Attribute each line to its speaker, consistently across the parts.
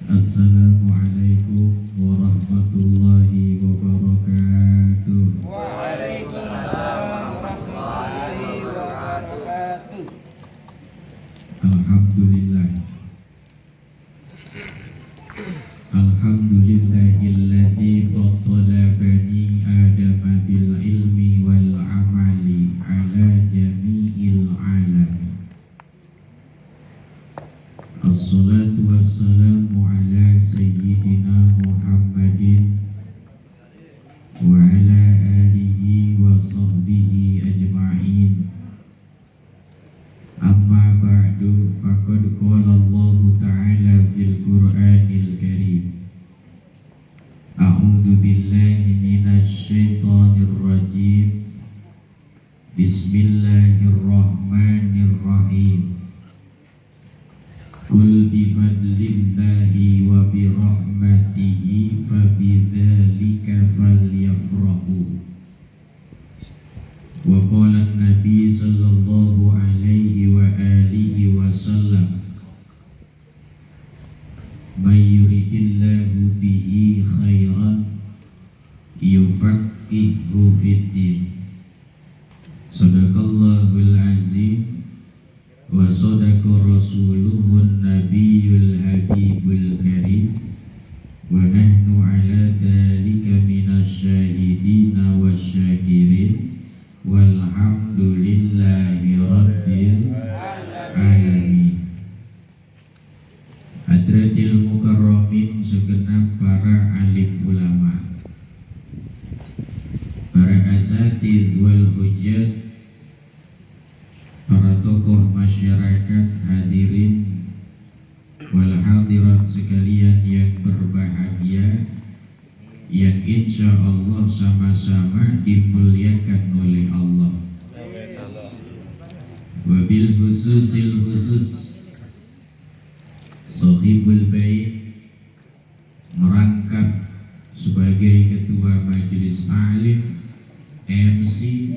Speaker 1: Assalamualaikum warahmatullahi wabarakatuh.
Speaker 2: Waalaikumsalam warahmatullahi wabarakatuh.
Speaker 1: Alhamdulillah. Alhamdulillahilladzi faddala bani Adam bil ilmi wal amali ala jami'il alam. Assalatu wassalamu ala sayyidina Muhammadin wa ala alihi wa sahbihi ajma'in. Amma ba'du, faqad qala Allah ta'ala fil Qur'anil Karim. A'udzu billahi minasy syaithanir rajim. Bismillahirrahmanirrahim. Qul bi fadlillahi wa bi rahmatihi fabidzalika falyafrahu. Wa qala an-nabi sallallahu alaihi wa alihi wasallam, may yuridillahu bihi khairan yufaqqihhu fid-din. Shadaqallahul azim wa sadaqa rasuluhun nabiyul habibul karim wa nahnu ala dhalika minasy syahidina wasyakirin walhamdulillahi rabbil alamin. Hadratil mukarramin, segenap para alim ulama, para asatidz wal hujjat, para tokoh masyarakat, hadirin wal hadirat sekalian yang berbahagia, yang insya Allah sama-sama dimuliakan oleh Allah. Wabil khususil khusus Sohibul Bait merangkap sebagai ketua majelis alim, MC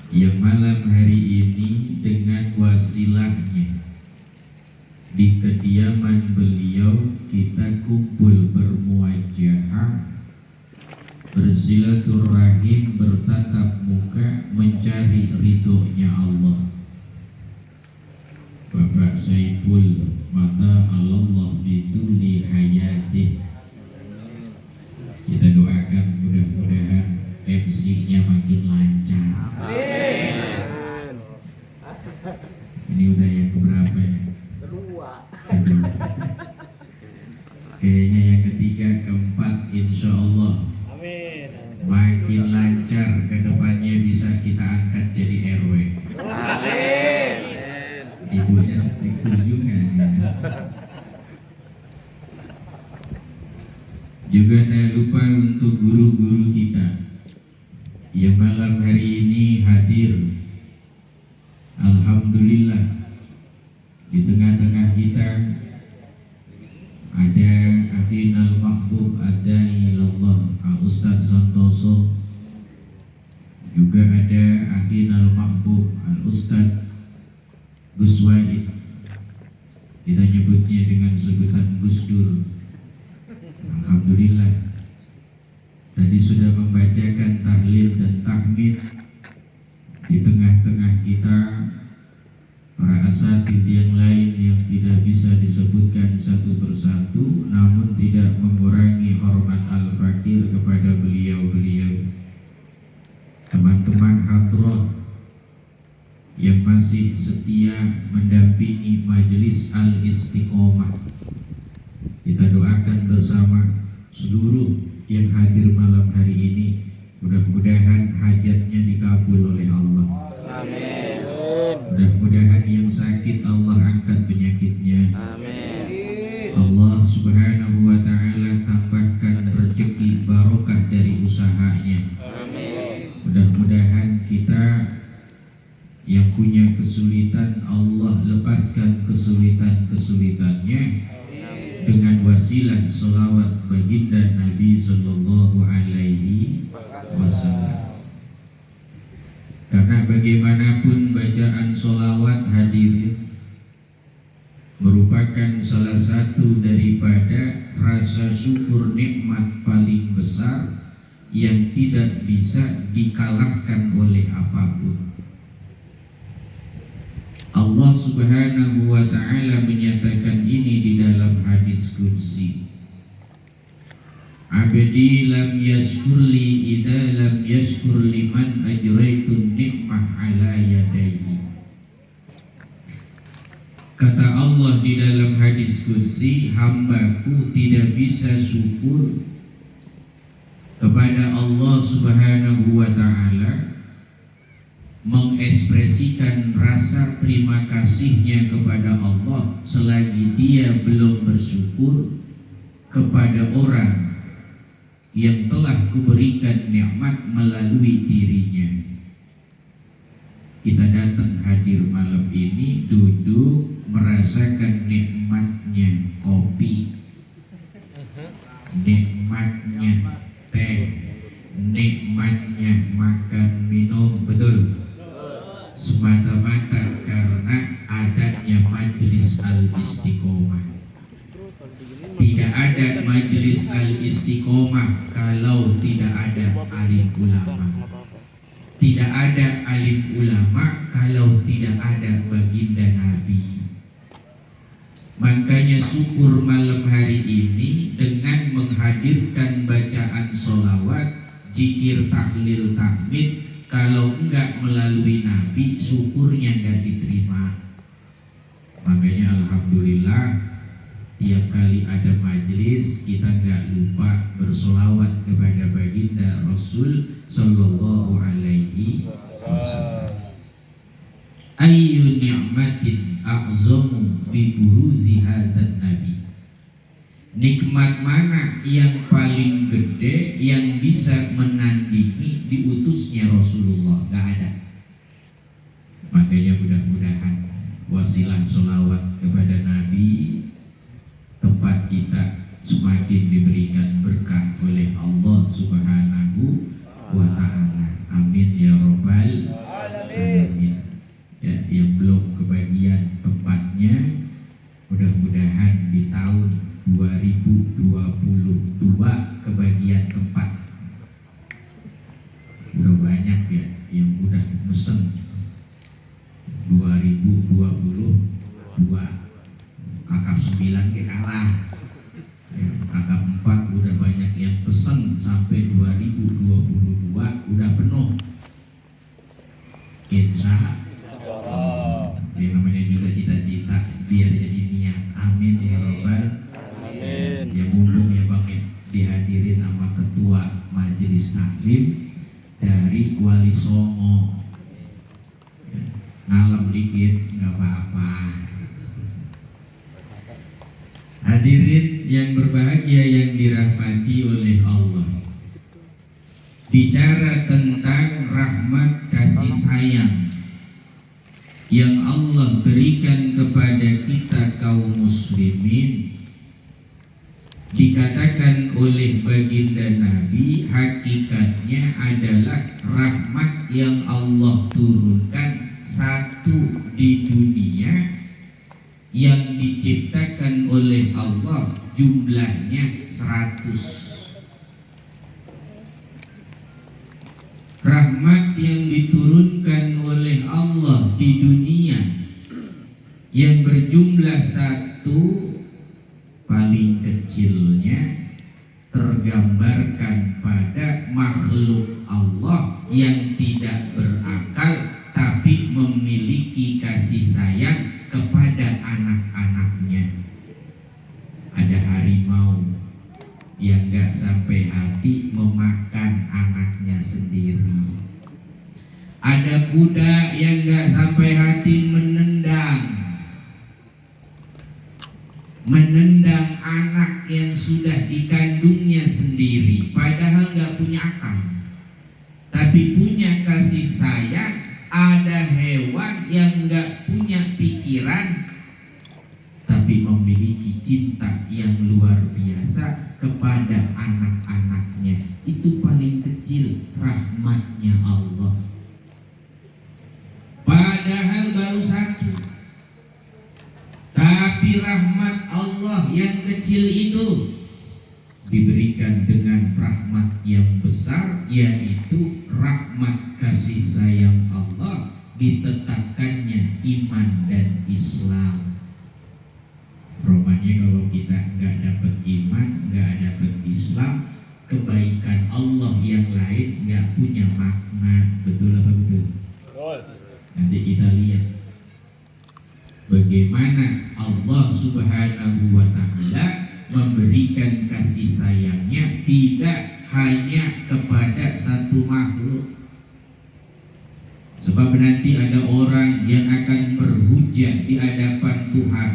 Speaker 1: yang malam hari ini dengan wasilahnya di kediaman beliau kita kumpul bermuajahah, bersilaturahim, bertatap muka mencari ridhonya Allah. Bapak Saiful Mata Allah bituli hayati, kita doakan mudah-mudahan MC-nya makin lancar.
Speaker 2: Amin.
Speaker 1: Ini udah yang keberapa ya?
Speaker 2: Kedua.
Speaker 1: Kayaknya yang ketiga, keempat, insya Allah
Speaker 2: Amin.
Speaker 1: makin lancar. Kedepannya bisa kita angkat jadi RW.
Speaker 2: Amin.
Speaker 1: Ibunya setuju nggak? Juga tak lupa untuk guru-guru kita yang malam hari ini hadir. Alhamdulillah, di tengah-tengah kita ada Akhinal Mahbub Adai ilallah Al-Ustadz Santoso, juga ada Akhinal Mahbub Al-Ustadz Gus Wahid, kita nyebutnya dengan sebutan Gus Dur. Alhamdulillah, tadi sudah membacakan tahlil dan tahmid. Di tengah-tengah kita para asatidz yang lain yang tidak bisa disebutkan satu persatu, namun tidak mengurangi hormat al-fakir kepada beliau-beliau. Teman-teman hadroh yang masih setia mendampingi majelis al-istiqomah, kita doakan bersama seluruh yang hadir malam hari ini, mudah-mudahan hajatnya dikabul oleh Allah.
Speaker 2: Amin.
Speaker 1: Mudah-mudahan yang sakit Allah angkat penyakitnya.
Speaker 2: Amin.
Speaker 1: Allah subhanahu wa ta'ala tambahkan rezeki barokah dari usahanya.
Speaker 2: Amin.
Speaker 1: Mudah-mudahan kita yang punya kesulitan, Allah lepaskan kesulitan-kesulitannya dengan wasilah selawat baginda Nabi sallallahu alaihi wasallam. Karena bagaimanapun bacaan solawat hadirin yang tidak bisa dikalahkan oleh apapun. Allah Subhanahu wa ta'ala menyatakan ini di dalam hadis qudsi. Abdi lam yashkurli idza lam yashkur liman ajraitun ni'mah ala yadayhi. Kata Allah di dalam hadis qudsi, hambaku tidak bisa syukur kepada Allah Subhanahu wa ta'ala, mengekspresikan rasa terima kasihnya kepada Allah selagi dia belum bersyukur kepada orang yang telah kuberikan nikmat melalui dirinya. Kita datang hadir malam ini, duduk merasakan nikmatnya kopi, nikmatnya teh, nikmatnya makan minum, betul? Semata-mata karena adanya majelis al-istiqomah. Tidak ada majelis al-istiqomah kalau tidak ada alim ulama. Tidak ada alim ulama kalau tidak ada baginda Nabi. Makanya syukur malam hari ini dengan menghadirkan bacaan sholawat, zikir, tahlil, tahmid. Kalau enggak melalui Nabi, syukurnya enggak diterima. Makanya alhamdulillah, tiap kali ada majelis kita enggak lupa bersolawat kepada baginda Rasul Sallallahu Alaihi Wasallam. Ayyu ni'matin a'zamu bi buruzi hadzal nabi. Nikmat mana yang paling gede yang bisa menandingi diutusnya Rasulullah? Gak ada. Makanya mudah-mudahan wasilah sholawat kepada Nabi, tempat kita semakin diberikan berkah oleh Allah Subhanahu wa ta'ala. Amin ya robbal alamin. Ya, yang belum kebagian tempatnya, mudah-mudahan di tahun 2022 kebagian tempat. Udah banyak ya yang udah mesen 2022, kakap 9 ke kalah ya, kakap 4 udah banyak yang pesen sampai 2022 udah penuh. Insya Allah. Yang namanya juga cita-cita biar jadi niat. Amin ya robbal. Ya mumpung ya Bang ya, dihadirin sama ketua majelis taklim dari Wali Songo ya, ngalem dikit nggak apa-apa. Hadirin yang berbahagia yang dirahmati oleh Allah, bicara tentang rahmat kasih sayang yang Allah berikan kepada kita kaum muslimin, dikatakan oleh baginda Nabi hakikatnya adalah rahmat yang Allah turunkan satu di dunia yang diciptakan oleh Allah jumlahnya 100. Rahmat yang diturunkan oleh Allah di dunia yang berjumlah 1 paling kecilnya tergambarkan pada makhluk Allah yang tidak berakal tapi memiliki kasih sayang kepada anak-anaknya. Ada harimau yang gak sampai hati memakan anaknya sendiri. Ada kuda yang gak sampai hati menendang anak yang sudah dikandungnya sendiri, padahal gak punya akal tapi punya kasih sayang. Ada hewan yang gak punya pikiran tapi memiliki cinta yang luar biasa kepada anak-anaknya. Itu paling kecil rahmatnya Allah, padahal baru 1. Tapi rahmat Allah yang kecil itu diberikan dengan rahmat yang besar, yaitu rahmat kasih sayang Allah, ditetapkannya iman dan Islam. Romanya kalau kita nggak dapat iman, nggak dapat Islam, kebaikan Allah yang lain nggak punya makna. Betul apa betul? Nanti kita lihat bagaimana Allah Subhanahu wa Ta'ala memberikan kasih sayangnya tidak hanya kepada satu makhluk. Sebab nanti ada orang yang akan berhujah di hadapan Tuhan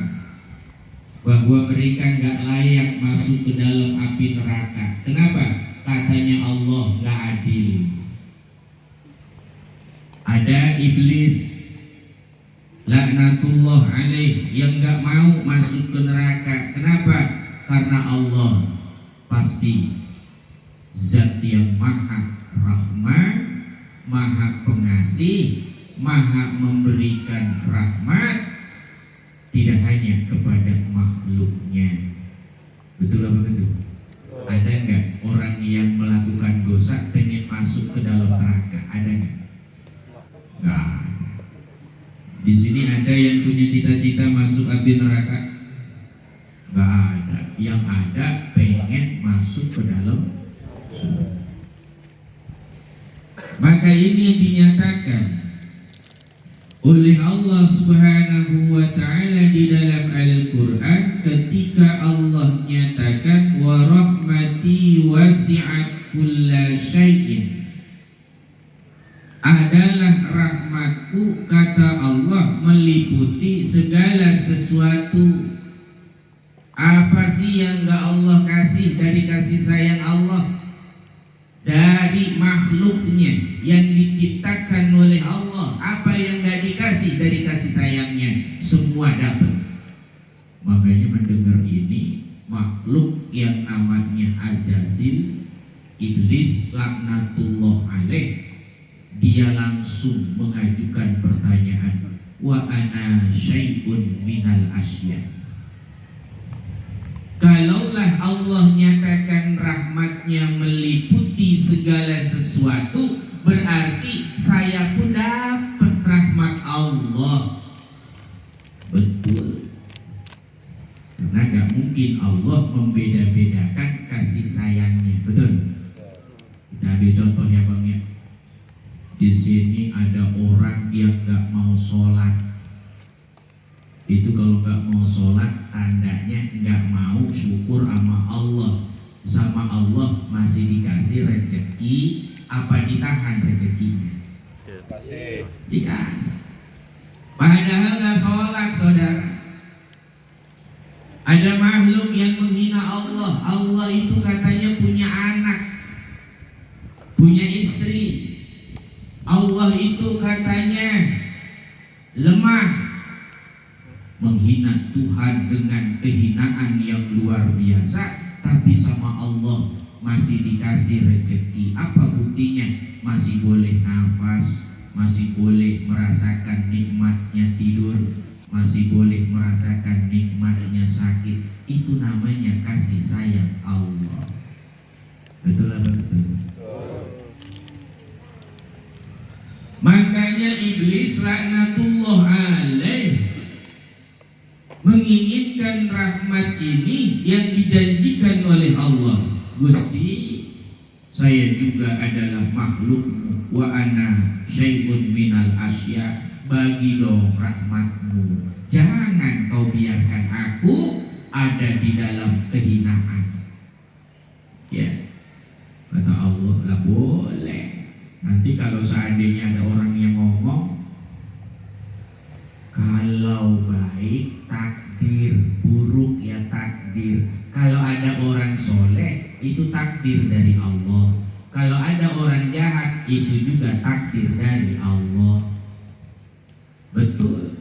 Speaker 1: bahwa mereka nggak layak masuk ke dalam api neraka. Kenapa? Katanya Allah nggak adil. Ada iblis laknatullah alaih yang nggak mau masuk ke neraka. Kenapa? Karena Allah pasti zat yang maha rahman, maha pengasih, maha memberikan rahmat, tidak hanya kepada makhluknya. Betul apa betul? Ada nggak orang yang melakukan dosa pengen masuk ke dalam neraka? Ada nggak? Nggak. Di sini ada yang punya cita-cita masuk api neraka? Nggak ada. Yang ada pengen masuk ke dalam surga. Maka ini dinyatakan oleh Allah Subhanahu wa Ta'ala di dalam Al-Quran ketika Allah nyatakan wa rahmati wasi'at kulla syai'in, adalah rahmatku, kata Allah, meliputi segala sesuatu. Apa sih yang gak Allah kasih dari kasih sayang Allah? Dari makhluknya yang diciptakan oleh Allah, apa yang gak dikasih dari kasih sayangnya? Semua dapat. Makanya mendengar ini, makhluk yang namanya Azazil, iblis laknatullah alaih, dia langsung mengajukan pertanyaan, wa ana syai'un minal asya. Kalaulah Allah nyatakan rahmatnya meliputi segala sesuatu, berarti saya pun dapat rahmat Allah. Betul. Karena gak mungkin Allah membeda-bedakan kasih sayangnya. Betul. Kita ambil contoh ya Bang ya. Di sini ada orang yang gak mau sholat. Itu kalau nggak mau sholat tandanya nggak mau syukur sama Allah. Sama Allah masih dikasih rezeki, apa ditahan rezekinya? Dikasih. Padahal nggak sholat, saudara. Ada makhluk yang menghina Allah. Allah itu katanya punya anak, punya istri. Allah itu katanya lemah, menghina Tuhan dengan kehinaan yang luar biasa, tapi sama Allah masih dikasih rezeki. Apa buktinya? Masih boleh nafas, masih boleh merasakan nikmatnya tidur, masih boleh merasakan nikmatnya sakit. Itu namanya kasih sayang Allah. Betul apa betul? Makanya iblis laknatullah alaih menginginkan rahmat ini yang dijanjikan oleh Allah. Gusti, saya juga adalah makhlukmu, wa ana syai'un minal asya, bagi dong rahmatmu, jangan kau biarkan aku ada di dalam kehinaan. Ya, kata Allah, lah boleh. Nanti kalau seandainya ada orang yang ngomong, kalau baik takdir, buruk ya takdir. Kalau ada orang soleh itu takdir dari Allah. Kalau ada orang jahat itu juga takdir dari Allah. Betul.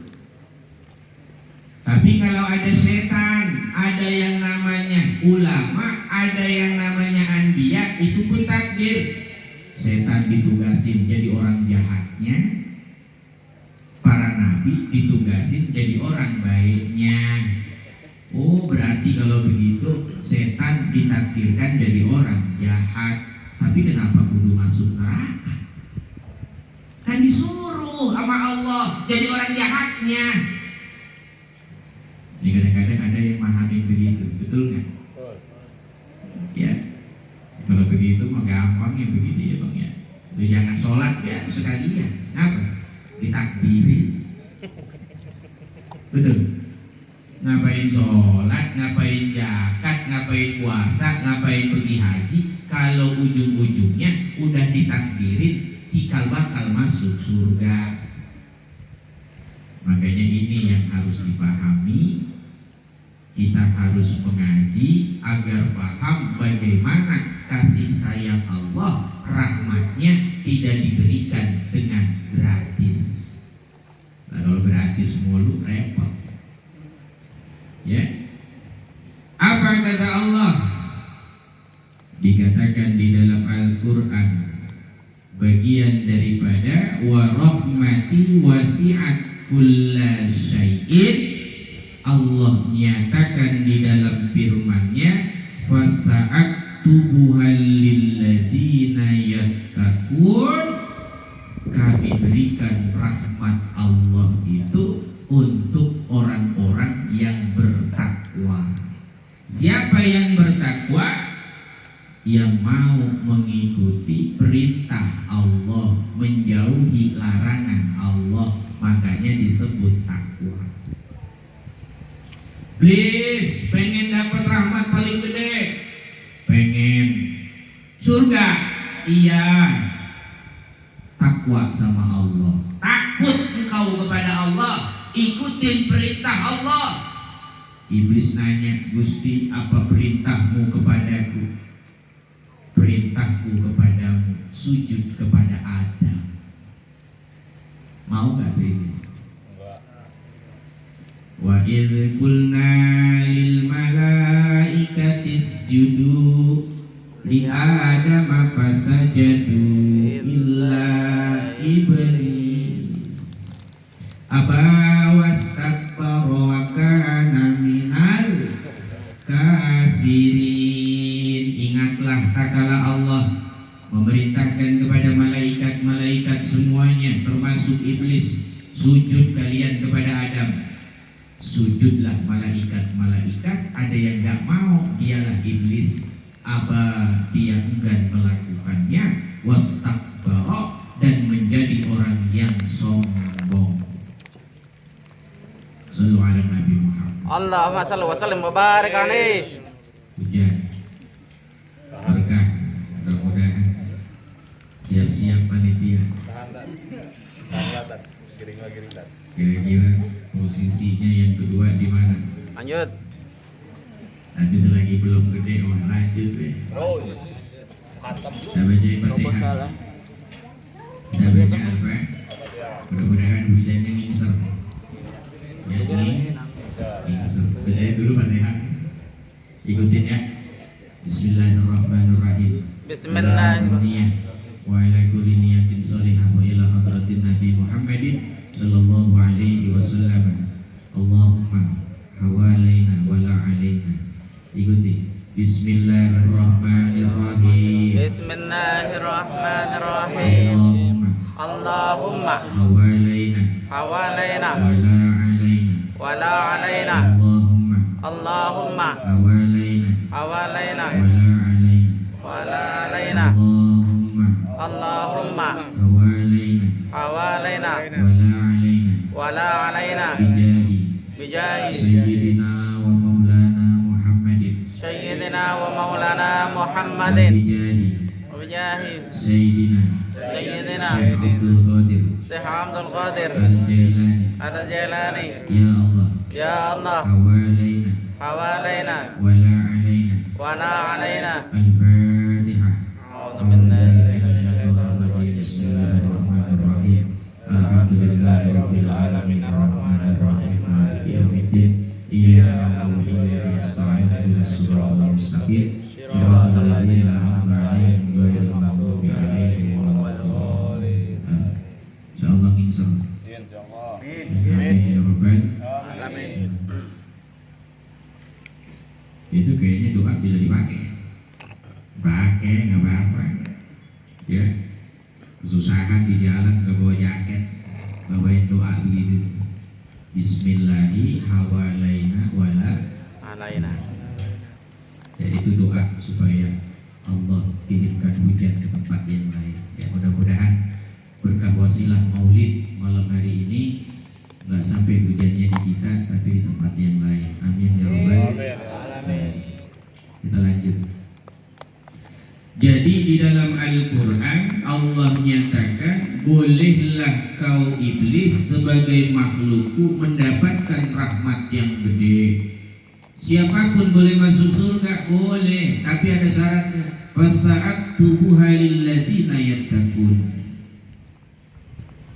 Speaker 1: Tapi kalau ada setan, ada yang namanya ulama, ada yang namanya anbiya, itu pun takdir. Setan ditugasin jadi orang jahatnya, para nabi ditugasin jadi orang baiknya. Oh, berarti kalau begitu itu setan ditakdirkan jadi orang jahat, tapi kenapa kudu masuk neraka? Kan disuruh sama Allah jadi orang jahatnya. Ini kadang-kadang ada yang memahami begitu, betul nggak? Ya, kalau begitu mah gampang ya begitu ya bang ya. Itu jangan sholat ya sekalian, apa? Ditakdirin, betul? Ngapain sholat, ngapain zakat, ngapain puasa, ngapain pergi haji? Kalau ujung-ujungnya udah ditakdirin cikal bakal masuk surga. Makanya ini yang harus dipahami. Kita harus mengaji agar paham bagaimana kasih sayang Allah, rahmatnya tidak diberikan dengan gratis. Nah, kalau gratis mulu repot. Ya, apa kata Allah? Dikatakan di dalam Al-Quran, bagian daripada wa rahmati wasi'at kulla syai'in. Allah nyatakan di dalam firman-Nya, fasa'aktubuhal lilladzina yattaqun. Kami berikan rahmat Allah itu untuk orang-orang yang bertakwa. Siapa yang bertakwa? Yang mau mengikuti perintah Allah, menjauhi larangan Allah, makanya disebut takwa. Please, pengen dapat rahmat paling gede, pengen surga, iya, takwa sama Allah, takut engkau kepada Allah, ikutin perintah Allah. Iblis nanya, Gusti, apa perintahmu kepadaku? Perintahku kepadamu sujud kepada Adam. Mau gak tuh Iblis? Wa idh qulna lil malaikati isjudu li Adam fasajadu illa iblis aba wastakbara wa kana minal kafirin. Ingatlah tatkala Allah memerintahkan kepada malaikat-malaikat semuanya termasuk iblis, sujud kalian kepada Adam. Sujudlah malaikat-malaikat, ada yang tidak mau, dialah iblis. Aba, dia enggan melakukannya, wastakbara, dan menjadi orang yang sombong. Sallu ala Nabi Muhammad.
Speaker 2: Allahumma salli wa sallim wa barik alaihi.
Speaker 1: Hujan berkah, mudah-mudahan. Siap-siap panitia. Kira-kira posisinya yang kedua di mana?
Speaker 2: Lanjut.
Speaker 1: Tapi selagi belum gede, lanjut deh. Kita baca Fatihah. Kita baca apa? Mudah-mudahan hujannya ngingser. Ya, ngingser. Baca dulu Fatihah. Ikutin ya. Bismillahirrahmanirrahim.
Speaker 2: Bismillahirrahmanirrahim.
Speaker 1: Wa ala kulli niyatin sholihah wa ila hadratin Nabi Muhammadin sallallahu alaihi wasallam. Allahumma hawalaina wa la alaina. Ikuti. Bismillahirrahmanirrahim.
Speaker 2: Bismillahirrahmanirrahim. Allahumma
Speaker 1: hawalaina
Speaker 2: hawalaina
Speaker 1: wa la alaina.
Speaker 2: wa la alaina.
Speaker 1: Allahumma
Speaker 2: Allahumma
Speaker 1: hawalaina
Speaker 2: hawalaina
Speaker 1: wa la alaina.
Speaker 2: wa la alaina.
Speaker 1: Allahumma
Speaker 2: Allahumma
Speaker 1: hawalaina
Speaker 2: hawalaina
Speaker 1: wa la alaina.
Speaker 2: wa la alaina.
Speaker 1: Bijahi
Speaker 2: Bijahi
Speaker 1: Sayyidina wa Maulana Muhammadin.
Speaker 2: Sayyidina wa maulana Muhammadin.
Speaker 1: Bijahi
Speaker 2: Bijahi
Speaker 1: Sayyidina
Speaker 2: Sayyidina
Speaker 1: Syekh Abdul Qadir
Speaker 2: Syekh Abdul Qadir
Speaker 1: Al-Jailani.
Speaker 2: Al-Jailani.
Speaker 1: Ya Allah,
Speaker 2: Ya Allah,
Speaker 1: hawalaina
Speaker 2: hawalaina
Speaker 1: wa la alaina.
Speaker 2: wa la alaina.
Speaker 1: Al-Fatihah.
Speaker 2: A'udzu billahi
Speaker 1: Bismillahirrahmanirrahim. Alhamdulillahirabbil alamin arrahmanir rahim maliki yaumiddin. Iyyaka na'budu wa iyyaka nasta'in ihdinas siratal mustaqim siratal ladzina an'amta 'alaihim ghairil maghdubi 'alaihim waladdallin. Insyaallah insya Allah. Amin ya rabbal alamin. Itu kayaknya doa bisa dipakai. Pakai nggak apa-apa. Ya, kesusahan di jalan nggak bawa jaket, bawain doa begitu. Bismillahi hawalaina wala.
Speaker 2: Alaina.
Speaker 1: Ya, itu doa supaya Allah kirimkan hujan ke tempat yang lain. Ya, mudah-mudahan berkah wasilah maulid malam hari ini nggak sampai hujannya di kita, tapi di tempat yang lain. Amin ya rabbal alamin. Kita lanjut. Jadi di dalam Al-Quran Allah menyatakan, bolehlah kau iblis sebagai makhlukku mendapatkan rahmat yang gede. Siapapun boleh masuk surga, boleh, tapi ada syaratnya. Fasaat tubuh halilladzina yattaqun.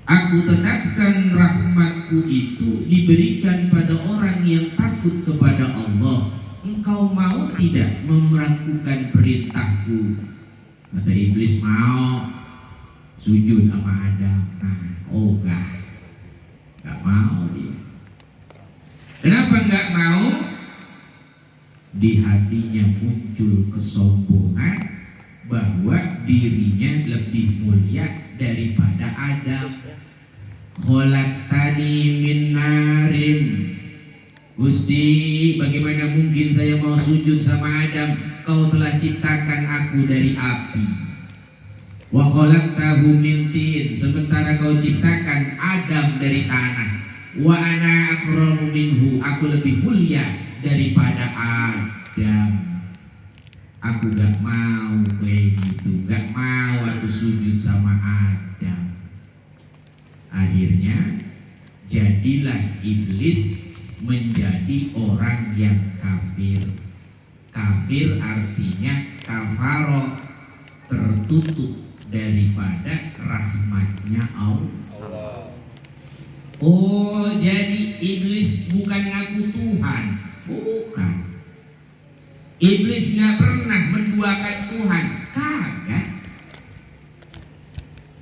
Speaker 1: Aku tetapkan rahmatku itu diberikan pada orang yang takut kepada Allah. Engkau mau tidak melakukan perintahku? Kata iblis, mau sujud sama Adam. Nah, enggak mau dia. Kenapa enggak mau? Di hatinya muncul kesombongan bahwa dirinya lebih mulia daripada Adam. Khalaqtani min narin. Gusti, bagaimana mungkin saya mau sujud sama Adam? Kau telah ciptakan aku dari api. Wa khalaqtahu min tin. Sementara kau ciptakan Adam dari tanah. Wa ana akramu minhu. Aku lebih mulia daripada Adam. Aku gak mau kayak gitu. Gak mau aku sujud sama Adam. Akhirnya jadilah iblis menjadi orang yang kafir. Kafir artinya kafaro, tertutup daripada rahmatnya Allah. Oh, jadi iblis bukan ngaku Tuhan, bukan. Iblis nggak pernah menduakan Tuhan, kagak.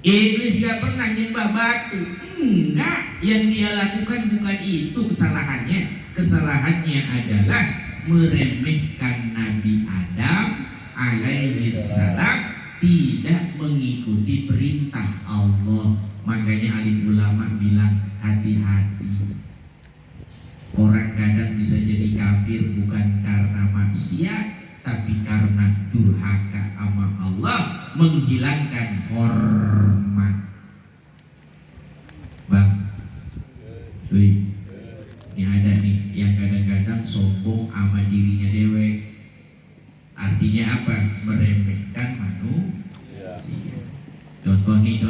Speaker 1: Iblis nggak pernah nyembah batu, enggak. Yang dia lakukan bukan itu kesalahannya. Kesalahannya adalah meremehkan Nabi Adam alaihi salam, tidak mengikuti perintah Allah. Makanya alim ulama bilang hati-hati. Orang kadang bisa jadi kafir bukan karena maksiat, tapi karena durhaka sama Allah, menghilangkan hormat. Bang, ini ada nih yang kadang-kadang sombong sama dirinya dewek. Artinya apa? Meremehkan manusia. Contoh nih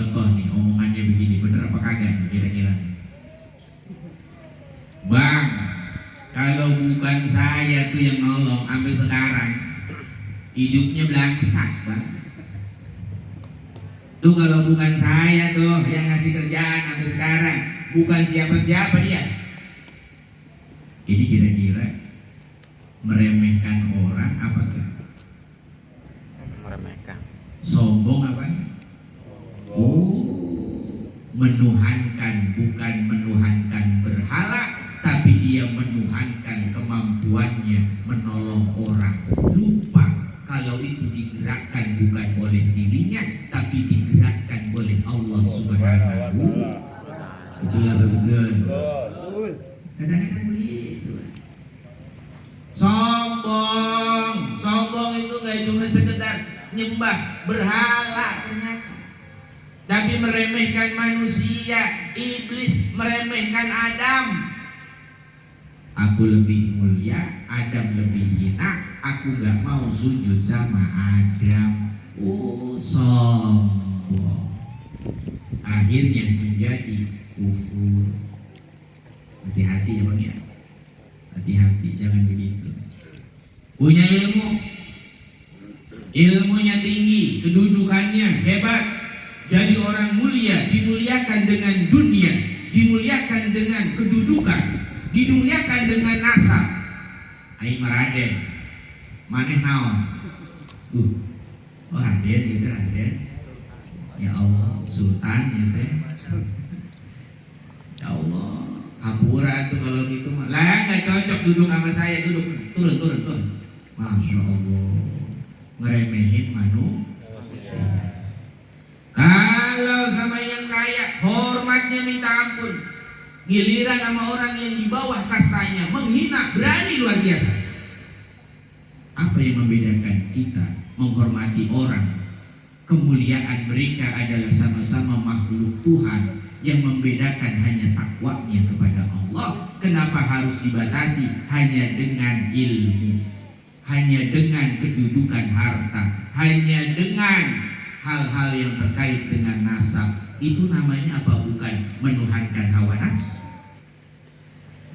Speaker 1: omongannya begini, bener apa kagak nih kira-kira? Bang, kalau bukan saya tuh yang nolong sampai sekarang, hidupnya belangsak, bang. Tuh kalau bukan saya tuh yang ngasih kerjaan sampai sekarang, bukan siapa-siapa dia. Ini kira-kira meremehkan orang apa enggak?
Speaker 2: Meremehkan.
Speaker 1: Sombong apa? Oh, menuhankan, bukan menuhankan berhala, tapi dia menuhankan kemampuannya menolong orang. Lupa kalau itu digerakkan bukan oleh dirinya, tapi digerakkan oleh Allah Subhanahu. Betul atau betul? Kadang-kadang begitu. Sombong itu nggak cuma sekedar nyembah berhala ternyata, tapi meremehkan manusia. Iblis meremehkan Adam. Aku lebih mulia, Adam lebih hina. Aku gak mau sujud sama Adam. Oh, sombong. Akhirnya menjadi kufur. Hati-hati ya bang ya. Hati-hati, jangan begitu. Punya ilmu, ilmunya tinggi, kedudukannya hebat, jadi orang mulia, dimuliakan dengan dunia, dimuliakan dengan kedudukan, dimuliakan dengan nasab. Aing Raden, maneh naon? Oh Raden itu Raden. Ya Allah, Sultan itu. Ya Allah, hapura tuh kalau gitu mah. Lah nggak cocok duduk sama saya, duduk, turun. Masya Allah, ngeremehin Kalau sama yang kaya, hormatnya minta ampun. Giliran sama orang yang di bawah kastanya, menghina, berani luar biasa. Apa yang membedakan kita menghormati orang? Kemuliaan mereka adalah sama-sama makhluk Tuhan. Yang membedakan hanya takwanya kepada Allah. Kenapa harus dibatasi hanya dengan ilmu, hanya dengan kedudukan harta, hanya dengan hal-hal yang terkait dengan nasab? Itu namanya apa? Bukan menuhankan hawa nafsu.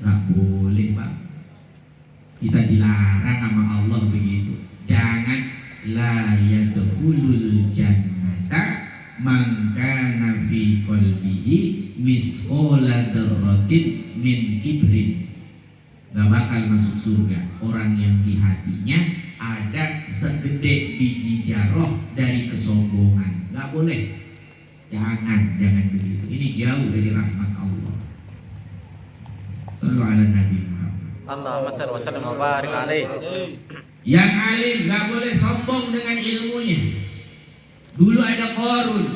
Speaker 1: Gak boleh, Pak. Kita dilarang sama Allah begitu. Jangan la yadkhulul jannata man kana fi qalbihi misqala dzarratin min kibrin. Gak bakal masuk surga orang yang di hatinya ada segede biji jaroh dari kesombongan. Gak boleh. Jangan begitu. Ini jauh dari rahmat Allah. Sallu ala Nabi Muhammad.
Speaker 2: Allahumma shalli wa sallim wa barik alaihi.
Speaker 1: Yang alim gak boleh sombong dengan ilmunya. Dulu ada Qarun,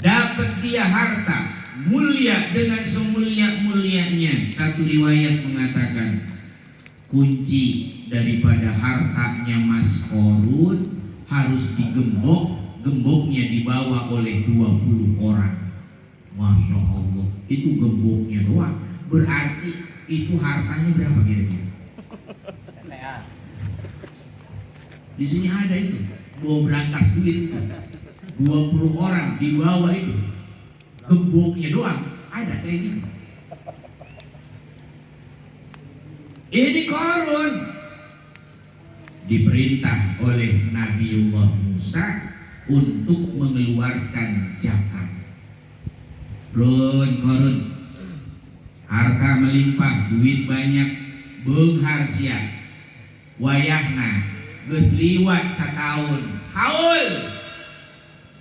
Speaker 1: dapat dia harta mulia dengan semulia-mulianya. Satu riwayat mengatakan kunci daripada hartanya Mas Qarun harus digembok, gemboknya dibawa oleh 20 orang. Masya Allah, itu gemboknya doang. Berarti itu hartanya berapa kira-kira? Di sini ada itu, bawa berangkas duit itu, 20 orang dibawa itu, gemboknya doang ada kayak gini. Ini Qarun diperintah oleh Nabiullah Musa untuk mengeluarkan zakat. Qarun, harta melimpah, duit banyak, beunghar sia, wayahna geus liwat setahun, haul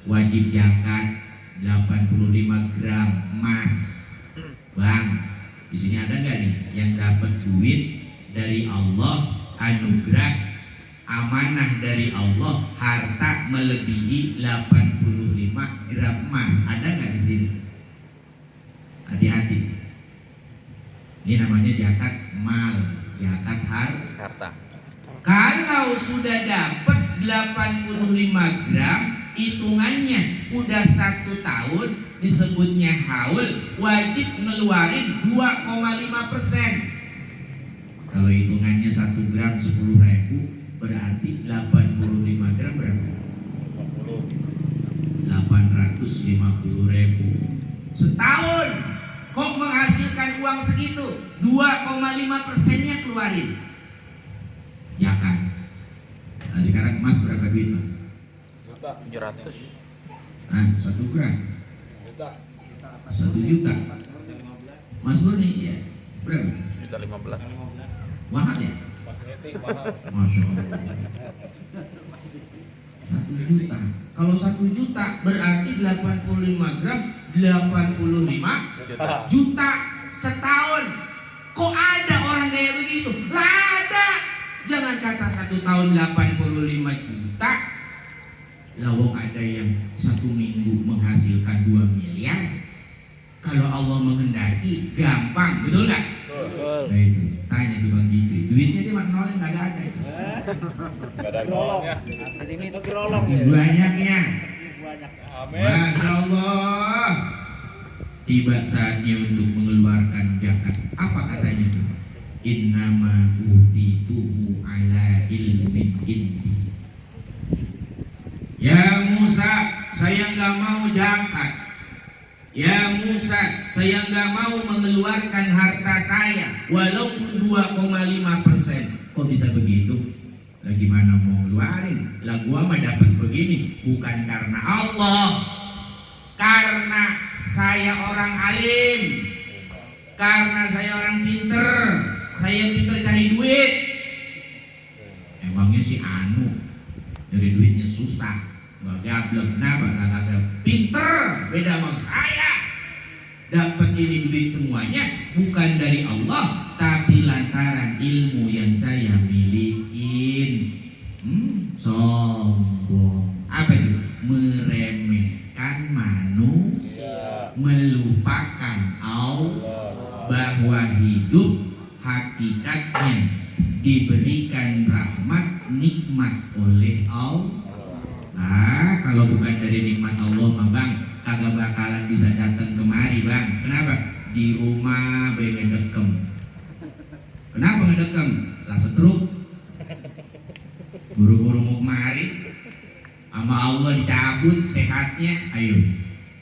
Speaker 1: wajib zakat 85 gram emas. Bang, di sini ada nggak nih yang dapat duit dari Allah, anugerah amanah dari Allah, harta melebihi 85 gram emas? Ada nggak di sini? Hati-hati. Ini namanya zakat mal, zakat harta. Kalau sudah dapat 85 gram, hitungannya udah 1 tahun, disebutnya haul, wajib ngeluarin 2,5%. Kalau hitungannya 1 gram 10.000, berarti 85 gram berapa? 850.000. Setahun kok menghasilkan uang segitu, 2,5%-nya keluarin. Ya kan? Nah, sekarang emas berapa duit, Pak?
Speaker 2: 700.
Speaker 1: 1 gram 1 juta. Mas murni ya berapa?
Speaker 2: 1.015.
Speaker 1: Mahal ya? Masya Allah. 1 juta. Kalau 1 juta berarti 85 gram 85 juta setahun. Kok ada orang kayak begitu? Lah ada. Jangan kata 1 tahun 85 juta. Lawang ada yang 1 minggu menghasilkan 2 miliar. Kalau Allah menghendaki gampang, betul nggak?
Speaker 2: Betul.
Speaker 1: Nah itu, tanya di Bang Dikri, duitnya dia nolnya nggak ada.
Speaker 3: Gak ada nolongnya.
Speaker 2: Nanti ini
Speaker 1: Banyaknya.
Speaker 3: Amin.
Speaker 1: Masya Allah. Tiba saatnya untuk mengeluarkan zakat. Apa katanya tuh? Innama utituhu ala ilmin indi. Ya Musa, saya nggak mau zakat. Ya Musa, saya nggak mau mengeluarkan harta saya walaupun 2,5%. Kok bisa begitu? Lah gimana mau ngeluarin? Lah gua mah dapat begini bukan karena Allah, karena saya orang alim, karena saya orang pinter, saya pinter cari duit. Emangnya si Anu dari duitnya susah? Gablek, kenapa? Kagak pinter, beda sama kaya. Dapat ini duit semuanya bukan dari Allah, tapi lantaran ilmu yang saya miliki. hidup hakikatnya diberikan rahmat nikmat oleh Allah. Nah, kalau bukan dari nikmat Allah mah bang, kagak bakalan bisa datang kemari bang. Kenapa? Di rumah pengen dekem. Kenapa ngedekem? Lah setruk. Buru-buru mau kemari, sama Allah dicabut sehatnya. Ayo,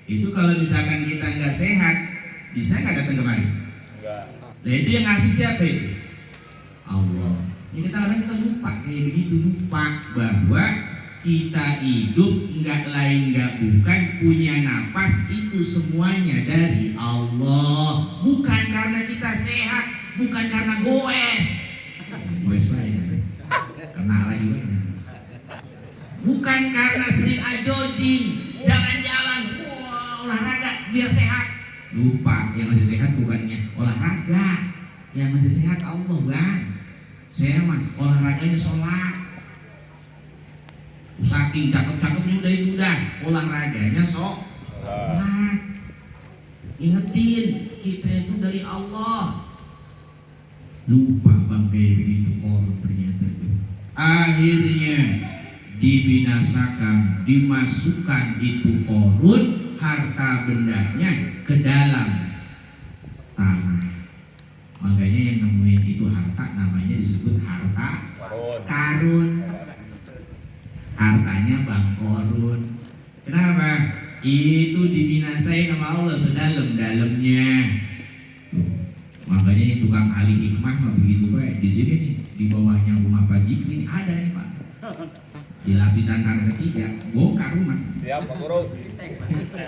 Speaker 1: itu kalau misalkan kita nggak sehat, bisa nggak datang kemari?
Speaker 3: Enggak.
Speaker 1: Nah itu yang ngasih siapa itu? Allah. Ini kadang-kadang kita lupa kayak begitu, lupa bahwa kita hidup nggak lain nggak bukan punya napas itu semuanya dari Allah, bukan karena kita sehat, bukan karena goes baik, kena lagi banyak. Bukan karena sering ajojing, jalan-jalan, wah, olahraga biar sehat. Lupa yang masih sehat bukannya olahraga, yang masih sehat Allah bang. Saya mah olahraganya sholat. Saking cakep-cakepnya udah itu udah olahraganya sholat. Ingetin kita itu dari Allah. Lupa bang kayak begitu korup ternyata itu. Akhirnya dibinasakan, dimasukkan itu korun harta bendanya ke dalam tanah. Makanya yang nemuin itu harta namanya disebut harta karun. Hartanya bang korun. Kenapa? Itu dibinasain sama Allah sedalam-dalamnya. Makanya ini tukang ahli hikmah mah begitu baik. Di sini nih, di bawahnya rumah Pak Jikri ini ada nih Pak. Di lapisan tanah ketiga, bongkar rumah.
Speaker 3: Siap Pak Guru.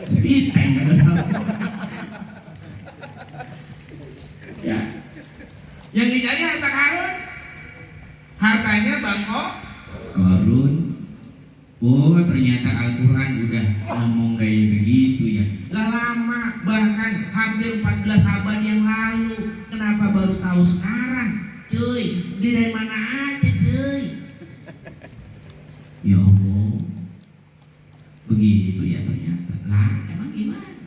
Speaker 1: Sepiteng ada tahu. Ya. Yang dicari harta karun. Hartanya bang korun. Oh ternyata Al-Quran udah ngomong kayak begitu ya. Lah lama, bahkan hampir 14 abad yang lalu. Kenapa baru tahu sekarang? Cuy, dari mana aja cuy? Ya Allah, begitu ya ternyata. Lah emang gimana?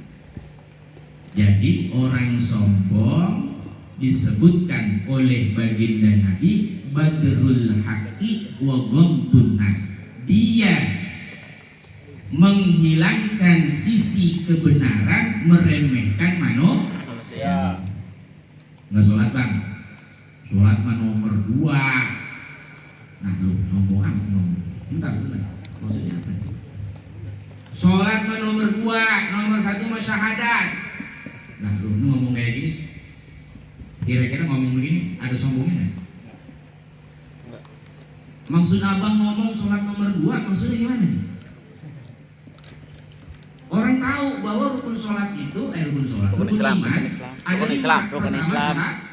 Speaker 1: Jadi orang sombong disebutkan oleh baginda Nabi Badrul Haqqi wa ghamtun nas. Dia menghilangkan sisi kebenaran, meremehkan manusia. Nggak sholat bang, sholat mah nomor 2. Nah lu ngomong bentar, maksudnya apa? Sholat mah nomor 2, nomor 1 mah syahadat. Nah lu ngomong kayak gini, kira-kira ngomong begini ada sombongnya nggak? Maksud abang ngomong sholat nomor 2 maksudnya gimana nih? Orang tahu bahwa rukun sholat itu rukun iman,
Speaker 2: rukun Islam,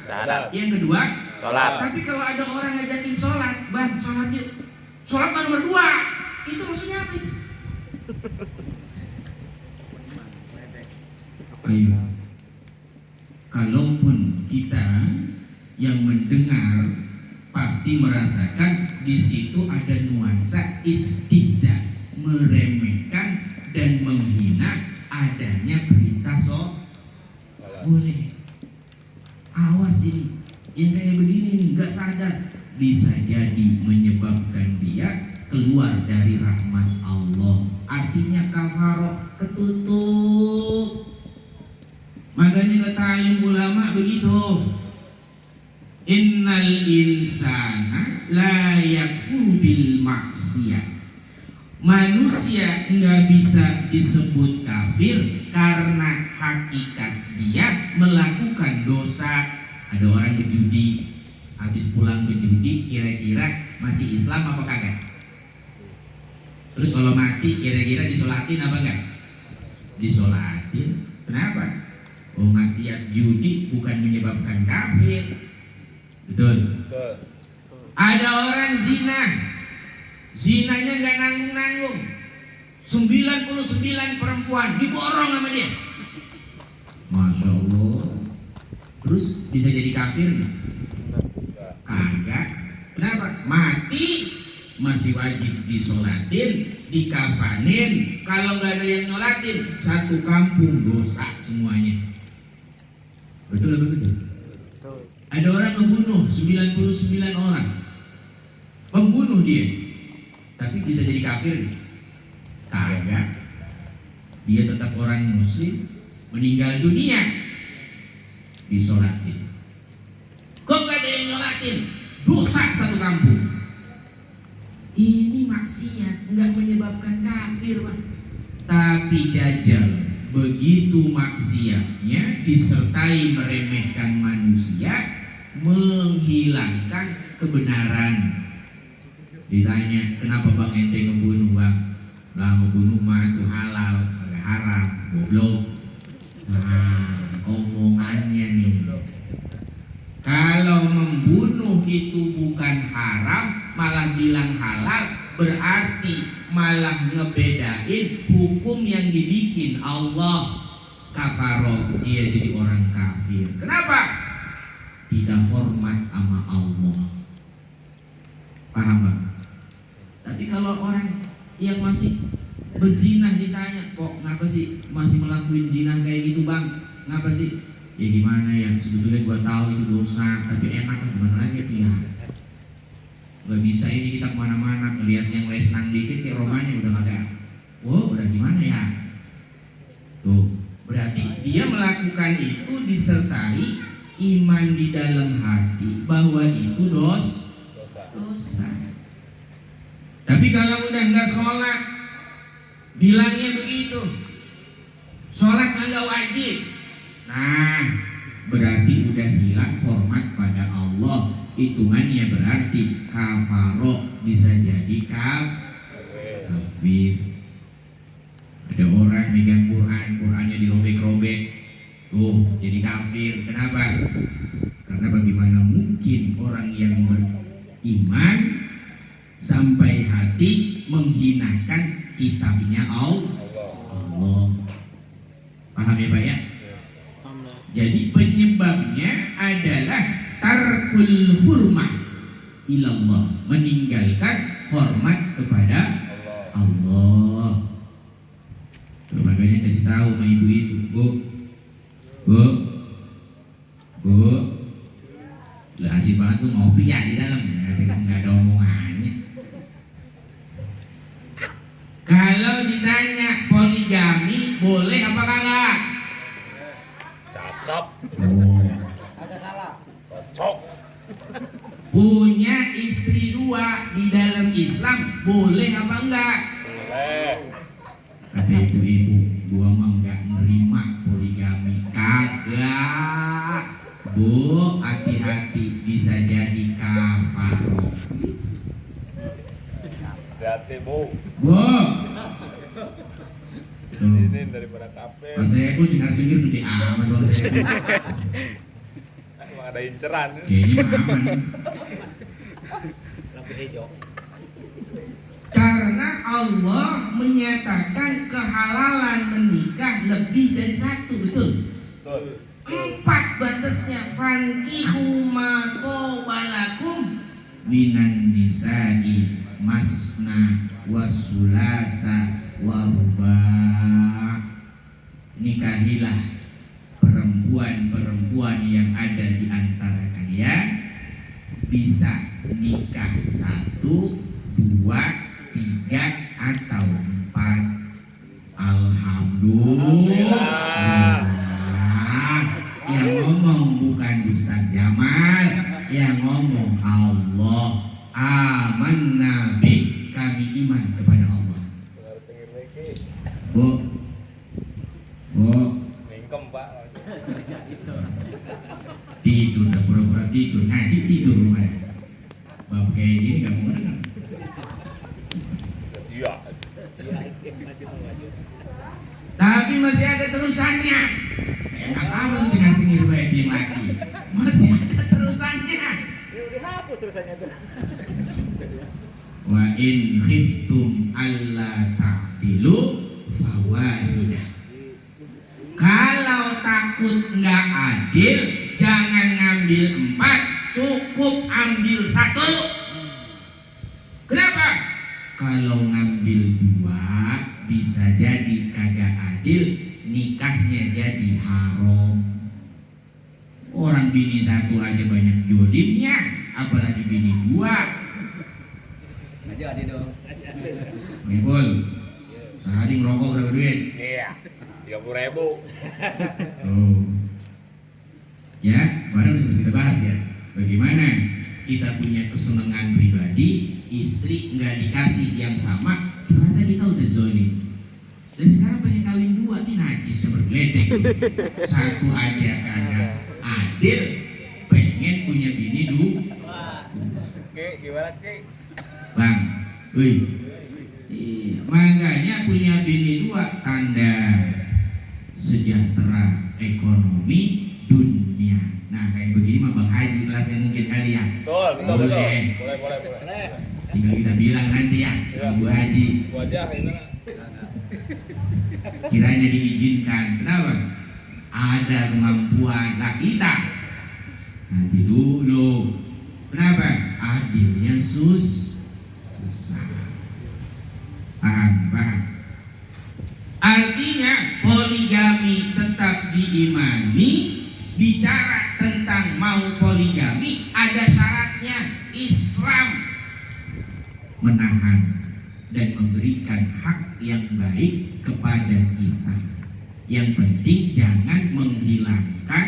Speaker 1: syahadat. Yang kedua
Speaker 2: sholat.
Speaker 1: Tapi kalau ada orang ngajakin sholat, bang sholatnya sholat nomor 2, itu maksudnya apa itu? Ayo, kalaupun kita yang mendengar pasti merasakan di situ ada nuansa istihza, meremehkan dan menghina adanya perintah boleh. Awas ini, yang kayak begini nih nggak sadar bisa jadi menyebabkan dia keluar dari rahmat Allah. Artinya kafaro, ketutup. Makanya kata ulama begitu. Innal insana la yakfur bil maksiyah. Manusia nggak bisa disebut kafir karena hakikat dia melakukan dosa. Ada orang berjudi, habis pulang berjudi, kira-kira masih Islam apa kagak? Terus kalau mati kira-kira disolatin apa enggak? Disolatin. Kenapa? Oh, maksiat judi bukan menyebabkan kafir. Betul. Ada orang zina, zinanya nggak nanggung-nanggung. 99 perempuan diborong sama dia. Masya Allah. Terus bisa jadi kafir nggak? Kagak. Kenapa? Mati masih wajib disolatin, dikafanin. Kalau nggak ada yang nyolatin, satu kampung dosa semuanya. Betul apa betul? Ada orang ngebunuh 99 orang. Pembunuh dia. Tapi bisa jadi kafir? Kagak. Dia tetap orang muslim, meninggal dunia disolatin. Kok gak ada yang nyolatin? Dosa satu kampung. Ini maksiat, nggak menyebabkan kafir, Pak. Tapi jajal, begitu maksiatnya disertai meremehkan manusia, menghilangkan kebenaran. Ditanya, kenapa bang ente ngebunuh bang? Lah ngebunuh mah itu halal, haram, goblok. Nah, omongannya nih. Kalau membunuh itu bukan haram, malah bilang halal, berarti malah ngebedain hukum yang dibikin Allah. Kafaroh, dia jadi orang kafir. Kenapa? Tidak hormat sama Allah. Paham bang? Tapi kalau orang yang masih berzina ditanya, kok ngapa sih masih melakukan zina kayak gitu bang? Ngapa sih? Ya gimana ya, sebetulnya gua tahu itu dosa, tapi enak kan gimana lagi tuh ya. Gak bisa ini kita kemana-mana, ngelihat yang lesnang dikit kayak romannya udah ada. Oh udah gimana ya? Tuh, berarti dia melakukan itu disertai iman di dalam hati bahwa itu dosa. Tapi kalau udah nggak sholat, bilangnya begitu, sholat nggak wajib. Nah, berarti udah hilang hormat pada Allah. Hitungannya berarti kafaro, bisa jadi kafir. Ada orang megang Quran, Qurannya dirobek-robek, tuh jadi kafir. Kenapa? Karena bagaimana mungkin orang yang beriman sampai hati menghinakan kitabnya Allah. Paham ya Pak ya? Jadi penyebabnya adalah tarkul hurmah ilallah, meninggalkan hormat kepada Allah. Makanya kasih tahu sama ibu itu, bu, lah asik banget tuh ngopi ya di dalam, nggak ada omongannya. Kalau ditanya poligami boleh apa kagak?
Speaker 3: Cakep.
Speaker 4: Agak salah.
Speaker 3: Cocok.
Speaker 1: Punya istri 2 di dalam Islam boleh apa enggak?
Speaker 3: Boleh.
Speaker 1: Kata ibu-ibu, gua mah enggak nerima poligami. Kagak. Bu, hati-hati, bisa jadi kafaroh.
Speaker 3: Hati-hati bu.
Speaker 1: Bu.
Speaker 3: Ini daripada kafe.
Speaker 1: Pas saya pun cengar-cengir gede amat kalau saya.
Speaker 3: Emang ada inceran.
Speaker 1: Kayaknya aman.
Speaker 4: Lampu hijau.
Speaker 1: Karena Allah menyatakan kehalalan menikah lebih dari 1, betul?
Speaker 3: Betul.
Speaker 1: 4 batasnya, fankihu ma tawalakum minan nisa'i masna wa sulasa wa rubah. Nikahilah perempuan-perempuan yang ada di antara kalian, bisa nikah 1, 2, 3 atau 4. Alhamdulillah. Yang ngomong bukan Ustaz Jamal, yang ngomong Allah. Amanna bih, kami iman kepada Allah. Bu,
Speaker 3: Mingkem pak.
Speaker 1: tidur, udah pura-pura tidur, ngaji tidur rumah. Bab kayak gini gak mau dengar.
Speaker 3: Iya.
Speaker 1: Tapi masih ada terusannya. Enak amat tuh dengan cengir baik yang laki. Masih ada terusannya.
Speaker 4: Dihapus terusannya tuh.
Speaker 1: Wa in khiftum alla ta'dilu fawahidah. Kalau takut nggak adil, jangan ngambil 4, cukup ambil 1. Kenapa? Kalau ngambil 2 bisa jadi kagak adil, nikahnya jadi haram. Orang bini 1 apalagi bini dua.
Speaker 4: Aja adi dong.
Speaker 1: Mebol, sehari ngerokok berapa duit?
Speaker 3: Iya. 30.000.
Speaker 1: Oh, ya, kemarin udah kita bahas ya. Bagaimana kita punya kesenangan pribadi, istri nggak dikasih yang sama, ternyata kita udah zolim. Dan sekarang pengen kawin dua nih najis bergeledek. Satu aja kagak adil, pengen punya bini dua.
Speaker 3: Oke, gimana, Ki?
Speaker 1: Bang, wih, makanya punya bini dua tanda sejahtera ekonomi dunia. Nah kayak begini mah Bang Haji kelasnya mungkin kali ya.
Speaker 3: Betul.
Speaker 1: Boleh.
Speaker 3: Boleh.
Speaker 1: Tinggal kita bilang nanti ya, Bu Haji.
Speaker 3: Wajah gimana?
Speaker 1: Kiranya diizinkan. Kenapa? Ada kemampuan lah kita. Nanti dulu. Kenapa? Adilnya susah. Paham. Artinya poligami tetap diimani. Bicara tentang mau poligami ada syaratnya. Islam menahan dan memberikan hak yang baik kepada kita. Yang penting jangan menghilangkan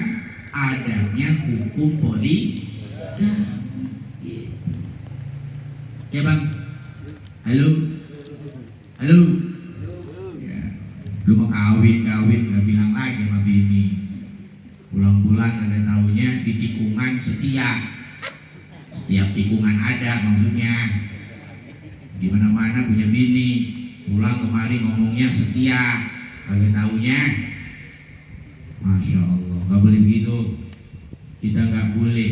Speaker 1: adanya hukum poligami. Ya Bang. Halo. Ya. Lu mau kawin gak bilang lagi sama bini. Pulang-pulang ada taunya di tikungan setia. Setiap tikungan ada maksudnya. Di mana-mana punya bini, pulang kemari ngomongnya setia, kagak taunya. Masya Allah, nggak boleh begitu. Kita nggak boleh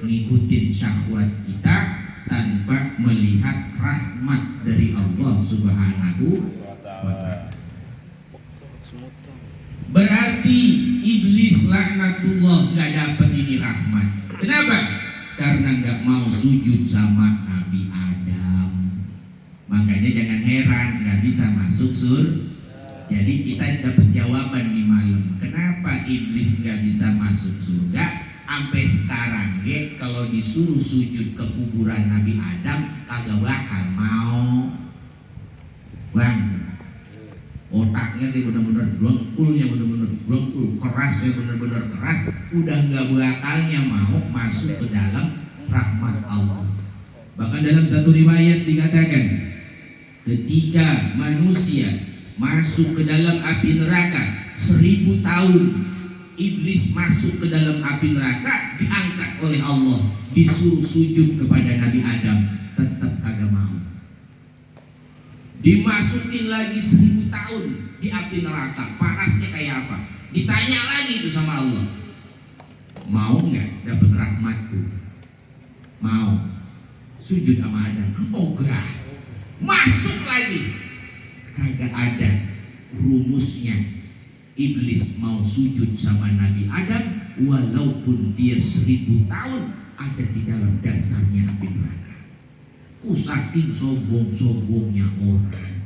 Speaker 1: ngikutin syahwat kita tanpa melihat rahmat dari Allah Subhanahu wa Ta'ala. Berarti iblis laknatullah nggak dapat ini rahmat. Kenapa? Karena nggak mau sujud sama Nabi Adam. Makanya jangan heran nggak bisa masuk surga. Jadi kita dapat jawaban di malam. Kenapa iblis nggak bisa masuk surga? Sampai sekarang kalau disuruh sujud ke kuburan Nabi Adam kagak bakal mau. Bang, otaknya tuh bener-bener dengkulnya bener-bener dengkul, kerasnya bener-bener keras, udah nggak bakalnya mau masuk ke dalam rahmat Allah. Bahkan dalam satu riwayat dikatakan, ketika manusia masuk ke dalam api neraka 1000 tahun, iblis masuk ke dalam api neraka, diangkat oleh Allah, disuruh sujud kepada Nabi Adam, tetap kagak mau. Dimasukin lagi 1000 tahun di api neraka, panasnya kayak apa? Ditanya lagi itu sama Allah, mau nggak dapat rahmatku? Mau. Sujud sama Adam, enggak. Masuk lagi, kagak ada rumusnya. Iblis mau sujud sama Nabi Adam walaupun dia 1000 tahun ada di dalam dasarnya api neraka. Saking sombong-sombongnya orang.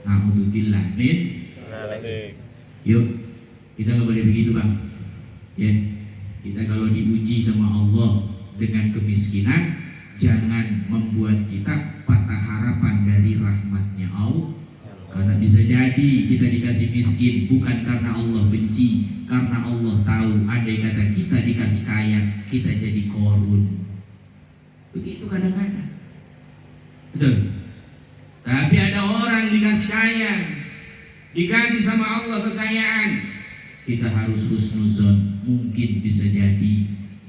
Speaker 1: Alhamdulillah, min. Yuk, kita nggak boleh begitu bang. Ya, kita kalau diuji sama Allah dengan kemiskinan, jangan membuat kita patah harapan dari rahmatnya Allah. Karena bisa jadi kita dikasih miskin bukan karena Allah benci, karena Allah tahu. Andai kata kita dikasih kaya, kita jadi korun. Begitu kadang-kadang. Betul. Tapi ada orang dikasih kaya, dikasih sama Allah kekayaan, kita harus husnuzon. Mungkin bisa jadi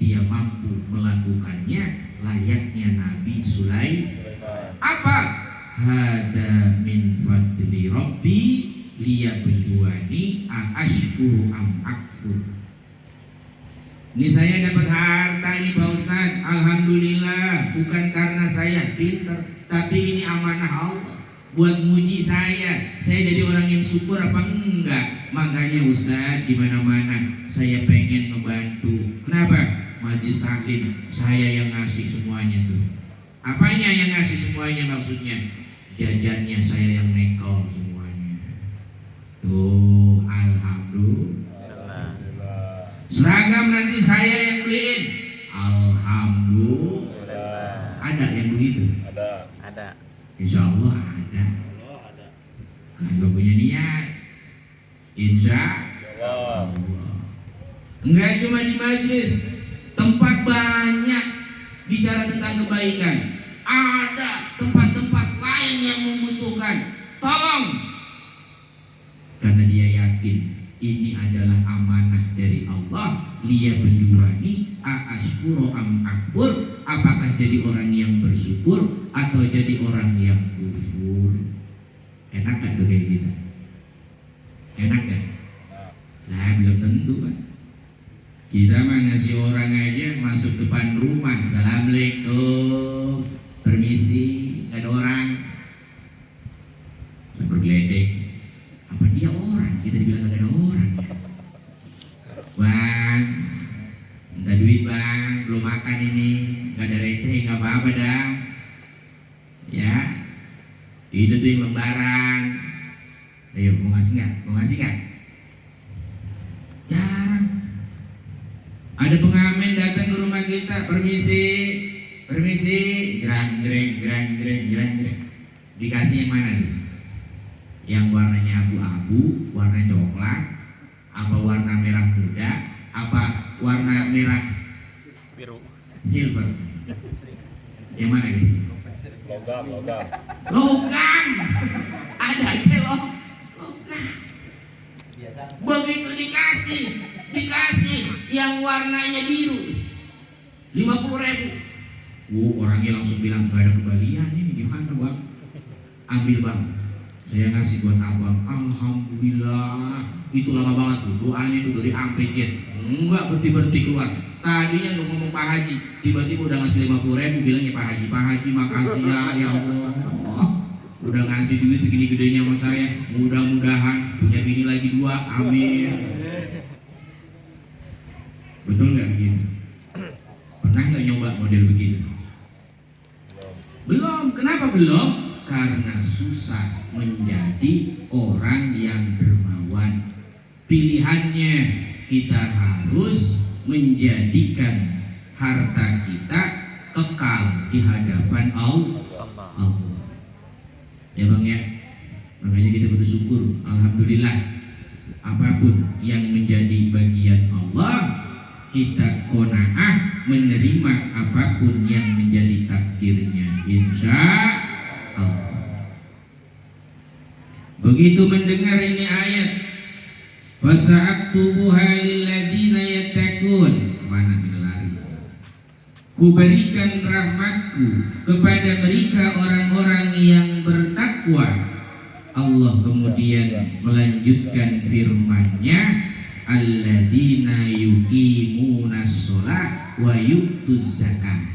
Speaker 1: dia mampu melakukannya layaknya Nabi Sulaiman. Apa? Hada min fadli Rabbi liyabluwani aashkuru am akfur. Ini saya dapat harta ini Pak Ustadz, alhamdulillah, bukan karena saya pinter, tapi ini amanah Allah buat muji saya jadi orang yang syukur apa enggak. Makanya Ustadz di mana-mana saya pengen ngebantu. Kenapa? Majlis taklim saya yang ngasih semuanya tuh. Apanya yang ngasih semuanya maksudnya? Jajannya saya yang nekel semuanya. Tuh, alhamdulillah. Seragam nanti saya yang beliin. Alhamdulillah. Ada yang begitu?
Speaker 3: Ada.
Speaker 2: Ada.
Speaker 1: Insya Allah ada. Kalau punya niat, insya
Speaker 3: Allah.
Speaker 1: Allah. Enggak cuma di majelis, tempat banyak bicara tentang kebaikan. Ada tempat-tempat lain yang membutuhkan. Tolong, karena dia yakin ini adalah amanah dari Allah. Liya berduani aashkuru am akfur, apakah jadi orang yang bersyukur atau jadi orang yang kufur. Enak gak tuh kayak gitu? Enak gak? Nah belum tentu kan. Kita mah ngasih orang aja masuk depan rumah, assalamualaikum, permisi, gak ada orang, saya bergeledek. Apa dia orang? Kita dibilang gak ada orang. Bang, minta duit bang, belum makan ini, gak ada receh, gak apa-apa dah. Ya, itu tuh yang lembaran. Ayo, mau ngasih nggak? Mau ngasih nggak? Jarang. Ada pengamen datang ke rumah kita, permisi, permisi, gerang, gereng, gerang, gereng, gerang, gereng. Dikasih yang mana tuh? Yang warnanya abu-abu, warna coklat, apa warna merah muda, apa warna merah
Speaker 2: Biru.
Speaker 1: silver? Yang mana gitu?
Speaker 3: Logam, logam.
Speaker 1: Logam. Ada ke logam.
Speaker 4: Biasa.
Speaker 1: Begitu dikasih yang warnanya biru 50.000. Orangnya langsung bilang gak ada kembalian, ini gimana bang? Ambil bang, saya ngasih buat abang. Alhamdulillah, itu lama banget tuh doanya tuh dari sampai jet. Enggak berhenti keluar. Tadinya lu ngomong Pak Haji, tiba-tiba udah ngasih 50.000, bilangnya Pak Haji makasih ya Allah. Udah ngasih duit segini gedenya sama saya, mudah-mudahan punya bini lagi 2, amin. Betul nggak begitu? Pernah nggak nyoba model begitu? Belum. Kenapa belum? Karena susah menjadi orang yang dermawan. Pilihannya kita harus menjadikan harta kita kekal di hadapan Allah. Ya bang ya, makanya kita bersyukur, alhamdulillah, apapun yang menjadi bagian Allah, kita qanaah menerima apapun yang menjadi takdirnya, insya Allah. Begitu mendengar ini ayat, fasa'aktubuha lilladzina yattaqun, mana kita lari? Kuberikan rahmatku kepada mereka orang-orang yang bertakwa. Allah kemudian melanjutkan firman-Nya, alladzina yuqimunas shalah wa yu'tuz zakah.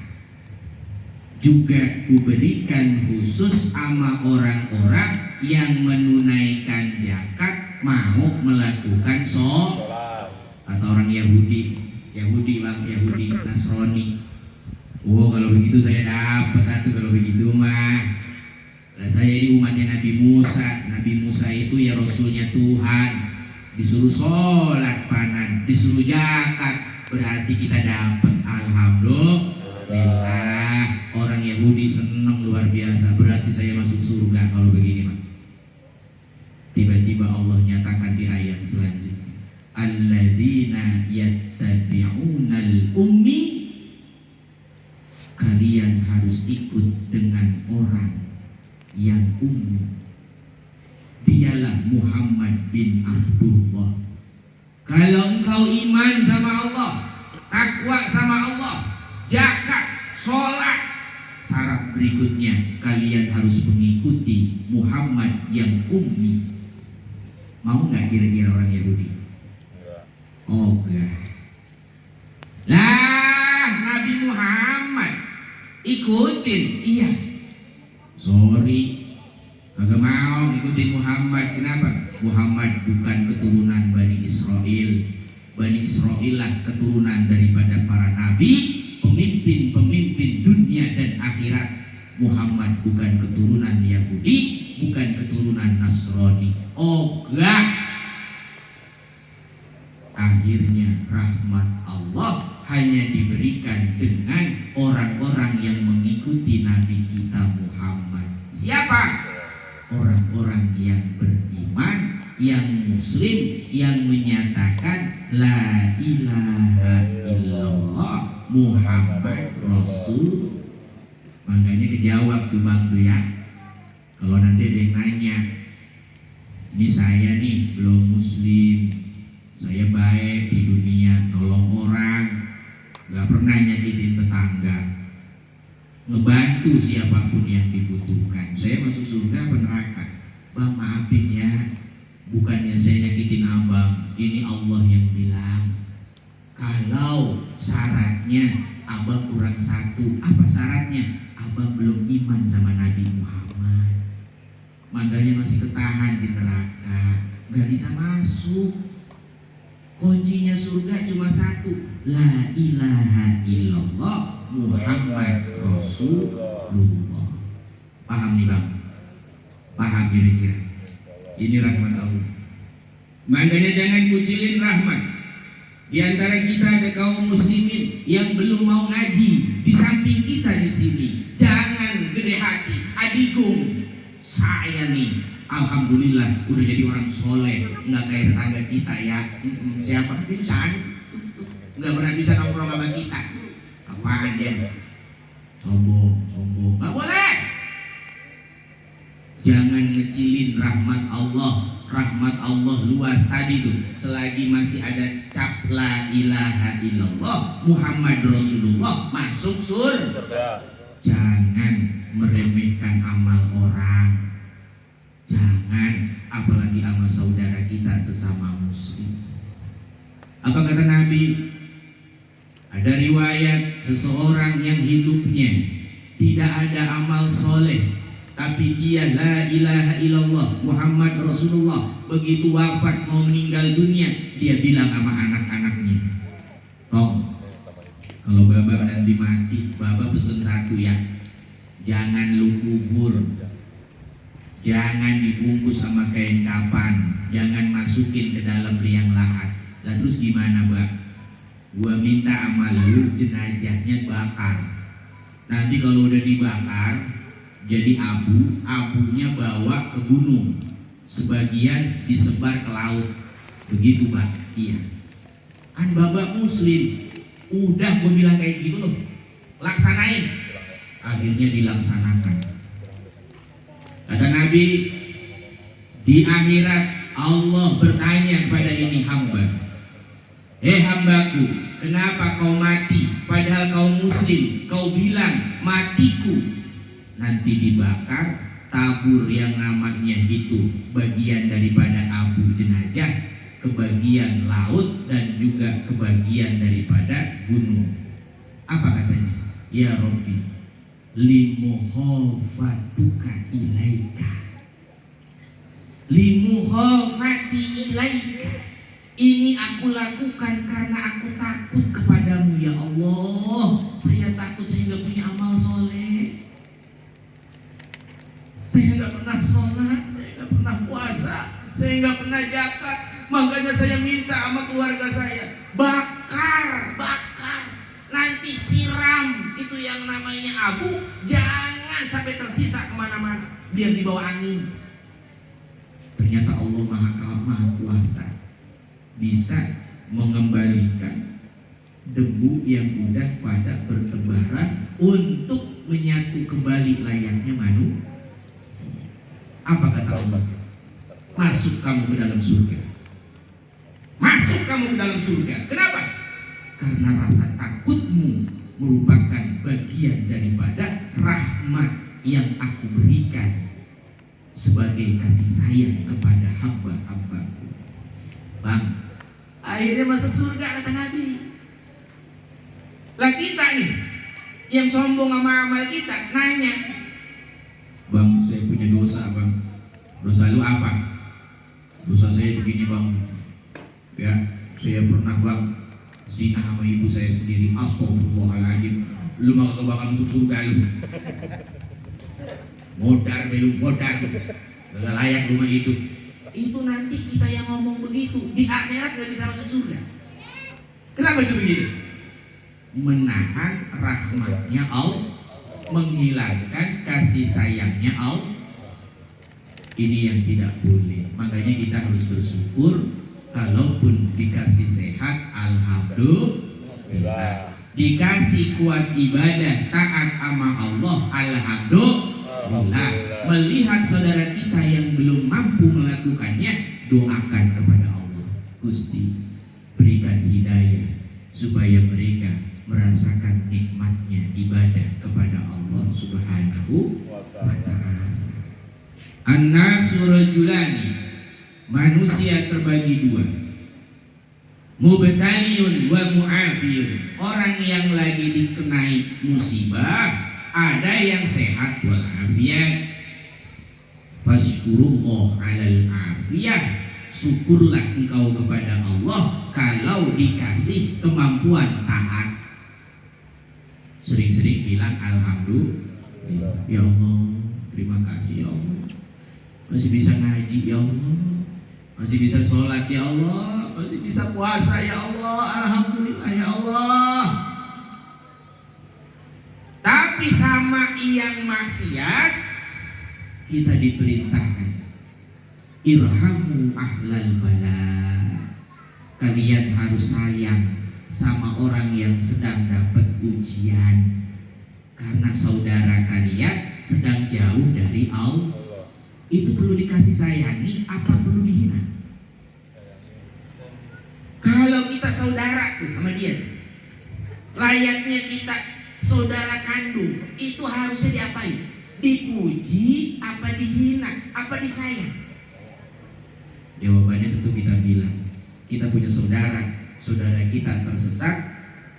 Speaker 1: Juga kuberikan khusus sama orang-orang yang menunaikan zakat, mau melakukan sholat. Atau orang Yahudi bang, Yahudi, Nasrani. Kalau begitu saya dapat atuh, kalau begitu mah. Nah, saya ini umatnya Nabi Musa. Nabi Musa itu ya rasulnya Tuhan. Disuruh sholat panan, disuruh zakat, berarti kita dapat. Alhamdulillah. Orang Yahudi senang luar biasa, berarti saya masuk surga kalau begini mah. Tiba-tiba Allah nyatakan di ayat selanjutnya, alladzina yattabi'unal ummi, kalian harus ikut dengan orang yang ummi. Dialah Muhammad bin Abdullah. Kalau engkau iman sama Allah, takwa sama Allah, zakat, sholat, syarat berikutnya kalian harus mengikuti Muhammad yang ummi. Mau nggak kira-kira orang Yahudi? Oh enggak. Lah, Nabi Muhammad ikutin, iya. Sorry, kagak mau ikutin Muhammad. Kenapa? Muhammad bukan keturunan Bani Israel. Bani Israel lah keturunan daripada para nabi, pemimpin-pemimpin dunia dan akhirat. Muhammad bukan keturunan Yahudi, bukan keturunan Nasrani. Oh enggak. Akhirnya rahmat Allah hanya diberikan dengan orang-orang yang mengikuti Muhammad Rasul. Makanya kejawab tuh bang tuh ya. Kalau nanti ada yang nanya, ini saya nih belum muslim, saya baik di dunia, nolong orang, gak pernah nyakitin tetangga, ngebantu siapapun yang dibutuhkan. Saya masuk surga apa neraka? Bang maafin ya, bukannya saya nyakitin abang, ini Allah yang bilang. Kalau syaratnya abang kurang satu, apa syaratnya? Abang belum iman sama Nabi Muhammad, makanya masih ketahan di neraka, gak bisa masuk. Kuncinya surga cuma satu, la ilaha illallah Muhammad Rasulullah. Paham nih bang? Paham kira-kira? Ini rahmat Allah. Makanya jangan kucilin rahmat. Di antara kita ada kaum muslimin yang belum mau ngaji di samping kita di sini. Jangan gede hati, adigung. Saya nih, alhamdulillah udah jadi orang soleh, nggak kayak tetangga kita ya. Siapa? Itu saya nggak pernah bisa nongkrong sama kita. Apaan dia? Sombong, sombong. Nggak boleh. Jangan ngecilin rahmat Allah. Rahmat Allah luas tadi tuh. Selagi masih ada cap la ilaha illallah Muhammad Rasulullah, masuk surga. Jangan meremehkan amal orang. Jangan, apalagi amal saudara kita sesama muslim. Apa kata Nabi? Ada riwayat seseorang yang hidupnya tidak ada amal soleh, tapi dia la ilaha illallah Muhammad Rasulullah. Begitu wafat mau meninggal dunia, dia bilang sama anak-anaknya, Tong, kalau baba nanti mati, baba pesen satu ya, jangan lu kubur, jangan dibungkus sama kain kapan, jangan masukin ke dalam liang lahat. Lah terus gimana bang? Gua minta sama lu jenazahnya bakar. Nanti kalau udah dibakar jadi abu, abunya bawa ke gunung, sebagian disebar ke laut. Begitu bang? Iya. Kan babak muslim, udah gue bilang kayak gitu loh, laksanain. Akhirnya dilaksanakan. Kata Nabi, di akhirat Allah bertanya kepada ini hamba, hambaku, kenapa kau mati padahal kau muslim? Kau bilang matiku. Nanti dibakar, tabur yang namanya itu bagian daripada abu jenazah ke bagian laut dan juga ke bagian daripada gunung. Apa katanya? Ya Rabbi, limukhafatuka ilaika, limukhafati ilaika. Ini aku lakukan karena aku takut kepadamu ya Allah. Saya takut saya nggak punya amal soleh. Saya nggak pernah sholat, saya nggak pernah puasa, saya nggak pernah zakat. Makanya saya minta sama keluarga saya, bakar, bakar. Nanti siram itu yang namanya abu, jangan sampai tersisa kemana-mana, biar dibawa angin. Ternyata Allah Maha Kuasa, bisa mengembalikan debu yang udah pada bertebaran untuk menyatu kembali layaknya manusia. Apa kata Allah? Masuk kamu ke dalam surga. Masuk kamu ke dalam surga. Kenapa? Karena rasa takutmu merupakan bagian daripada rahmat yang aku berikan sebagai kasih sayang kepada hamba-hambaku. Bang, akhirnya masuk surga kata Nabi. Lah kita nih yang sombong sama amal kita nanya, Bang, saya punya dosa bang. Dosa lu apa? Dosa saya begini bang. Ya, saya pernah bang zina sama ibu saya sendiri. Astagfirullahaladzim. Lu mah gak bakal masuk surga lu. Modar lu, modar lu. Gak layak lu mah hidup. Itu nanti kita yang ngomong begitu di akhirat gak bisa masuk surga. Kenapa itu begitu? Menahan rahmatnya Allah, menghilangkan kasih sayangnya Allah. Ini yang tidak boleh. Makanya kita harus bersyukur. Kalaupun dikasih sehat, alhamdulillah. dikasih kuat ibadah taat sama Allah, alhamdulillah. Melihat saudara kita yang belum mampu melakukannya, doakan kepada Allah, Gusti berikan hidayah supaya mereka merasakan nikmatnya ibadah kepada Allah Subhanahu wa ta'ala. An-nasu rajulani, manusia terbagi dua, mubtaliyun wa mu'afiyun, orang yang lagi dikenai musibah, ada yang sehat walafiat. Fashkurullah alal afiyah, syukurlah engkau kepada Allah kalau dikasih kemampuan taat. Sering-sering bilang alhamdulillah, ya Allah, terima kasih ya Allah, masih bisa ngaji ya Allah, masih bisa sholat ya Allah, masih bisa puasa ya Allah, alhamdulillah ya Allah. Tapi sama yang maksiat, kita diperintahkan irhamu ahlal bala, kalian harus sayang sama orang yang sedang dapat ujian, karena saudara kalian sedang jauh dari Allah. Itu perlu dikasih sayangi apa perlu dihina? Kalau kita saudara tuh sama dia, layaknya kita saudara kandung, itu harusnya diapain? Dipuji apa dihina, apa disayang? Jawabannya tentu kita bilang, kita punya saudara, saudara kita tersesat,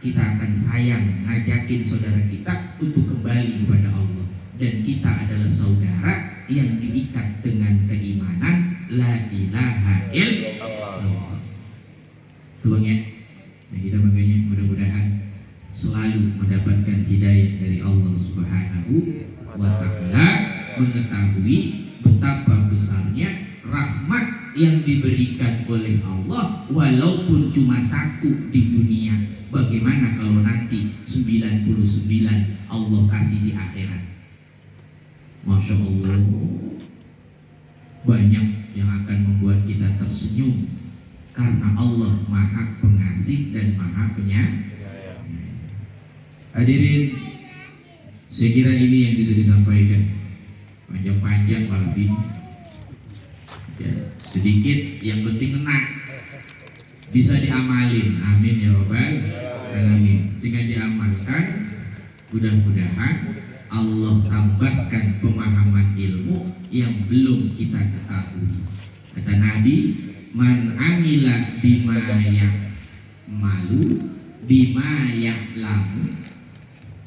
Speaker 1: kita akan sayang, ngajakin saudara kita untuk kembali kepada Allah. Dan kita adalah saudara yang diikat dengan keimanan la ilaha illallah. Tuh Bang ya. Nah, kita makanya mudah-mudahan selalu mendapatkan hidayah dari Allah Subhanahu wa ta'ala, mengetahui betapa besarnya rahmat yang diberikan oleh Allah, walaupun cuma satu di dunia. Bagaimana kalau nanti 99 Allah kasih di akhirat? Masya Allah, banyak yang akan membuat kita tersenyum, karena Allah Maha Pengasih dan Maha Penyayang. Hadirin, saya kira ini yang bisa disampaikan. Panjang-panjang malah bingung. Ya, sedikit, yang penting enak, bisa diamalin. Amin ya robbal alamin. Dengan diamalkan, mudah-mudahan Allah tambahkan pemahaman ilmu yang belum kita ketahui. Kata Nabi, man amila bima ya'malu bima ya'lamu,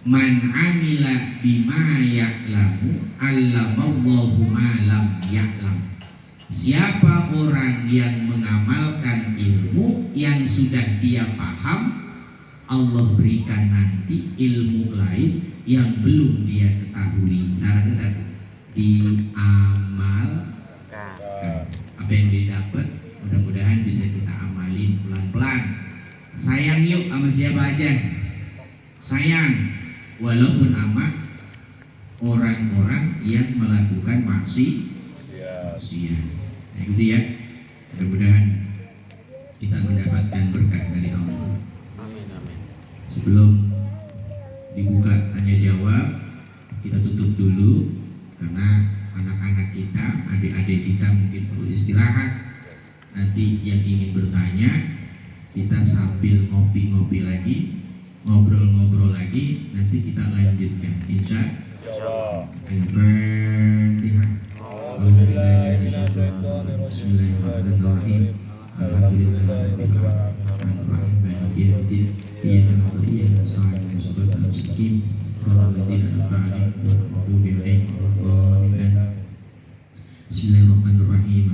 Speaker 1: man amila bima ya'lamu allamallahu ma lam ya'lam. Siapa orang yang mengamalkan ilmu yang sudah dia paham, Allah berikan nanti ilmu lain yang belum dia ketahui. Syaratnya satu, diamalkan. Apa yang dia dapat, mudah-mudahan bisa kita amalin pelan-pelan. Sayang yuk sama siapa aja, sayang walaupun sama orang-orang yang melakukan maksiat. Nah, itu ya. Mudah-mudahan kita mendapatkan berkah dari Allah.
Speaker 2: Amin, amin.
Speaker 1: Sebelum dibuka tanya jawab, kita tutup dulu karena anak-anak kita, adik-adik kita mungkin perlu istirahat. Nanti yang ingin bertanya, kita sambil ngopi-ngopi lagi, ngobrol-ngobrol lagi, nanti kita lanjutkan. Insya Allah. Al-Fatihah. Bismillahirrahmanirrahim. Alhamdulillahirabbil alamin. Maliki yaumiddin. Iyyaka na'budu wa iyyaka nasta'in. Ihdinas mustaqim. Shiratal ladzina an'amta 'alaihim ghairil maghdubi 'alaihim waladdallin. Bismillahirrahmanirrahim.